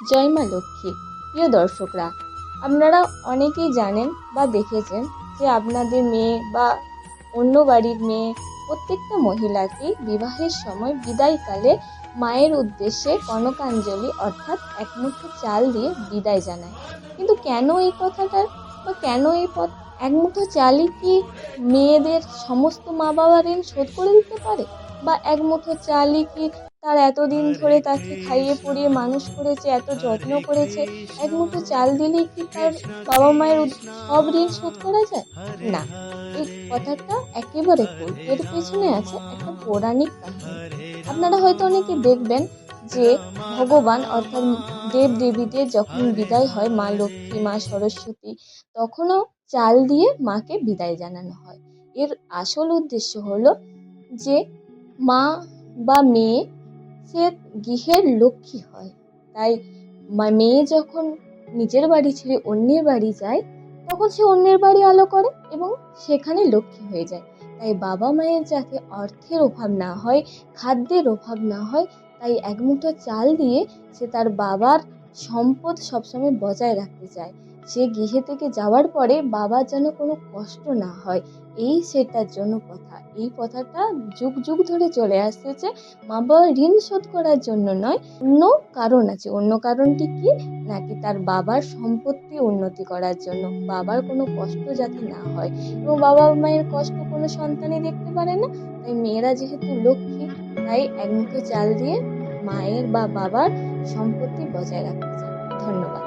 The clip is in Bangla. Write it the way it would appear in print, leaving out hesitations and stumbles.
জয় মা লক্ষ্মী। প্রিয় দর্শকরা, আপনারা অনেকেই জানেন বা দেখেছেন যে আপনাদের মেয়ে বা অন্য বাড়ির মেয়ে প্রত্যেকটা মহিলাকেই বিবাহের সময় বিদায়কালে মায়ের উদ্দেশ্যে কনকাঞ্জলি অর্থাৎ এক মুঠো চাল দিয়ে বিদায় জানায়। কিন্তু কেন এই কথাটার বা কেন এই এক মুঠো চালই কি মেয়েদের সমস্ত মা বাবার ঋণ শোধ করে দিতে পারে? বা এক মুঠো চালই কি তার এতদিন ধরে তাকে খাইয়ে পরিয়ে মানুষ করেছে, এত যত্ন করেছে, এক মুঠো চাল দিলেই কি তার বাবা মায়ের সব ঋণ শোধ করা যায়? না, এই কথাটা একেবারে ভুল। এর পেছনে আছে একটা পৌরাণিক কাহিনী। আপনারা হয়তো অনেকে দেখবেন যে ভগবান অর্থাৎ দেব দেবীদের যখন বিদায় হয়, মা লক্ষ্মী, মা সরস্বতী, তখনও চাল দিয়ে মাকে বিদায় জানানো হয়। এর আসল উদ্দেশ্য হলো যে মা বা মেয়ে সে গৃহের লক্ষ্মী হয়। তাই মেয়ে যখন নিজের বাড়ি ছেড়ে অন্যের বাড়ি যায়, তখন সে অন্যের বাড়ি আলো করে এবং সেখানে লক্ষ্মী হয়ে যায়। তাই বাবা মায়ের যাতে অর্থের অভাব না হয়, খাদ্যের অভাব না হয়, তাই এক মুঠো চাল দিয়ে সে তার বাবার সম্পদ সবসময় বজায় রাখতে চায়। সে গৃহে থেকে যাওয়ার পরে বাবার যেন কোনো কষ্ট না হয়, এই সেটার জন্য কথা। এই কথাটা যুগ যুগ ধরে চলে আসছে। মা বাবার ঋণ শোধ করার জন্য নয়, অন্য কারণ আছে। অন্য কারণটি কি? নাকি তার বাবার সম্পত্তি উন্নতি করার জন্য, বাবার কোনো কষ্ট যাতে না হয়, এবং বাবা মায়ের কষ্ট কোনো সন্তানই দেখতে পারে না। তাই মেয়েরা যেহেতু লক্ষ্মী, তাই এক মুঠো চাল দিয়ে মায়ের বা বাবার সম্পত্তি বজায় রাখতে চায়। ধন্যবাদ।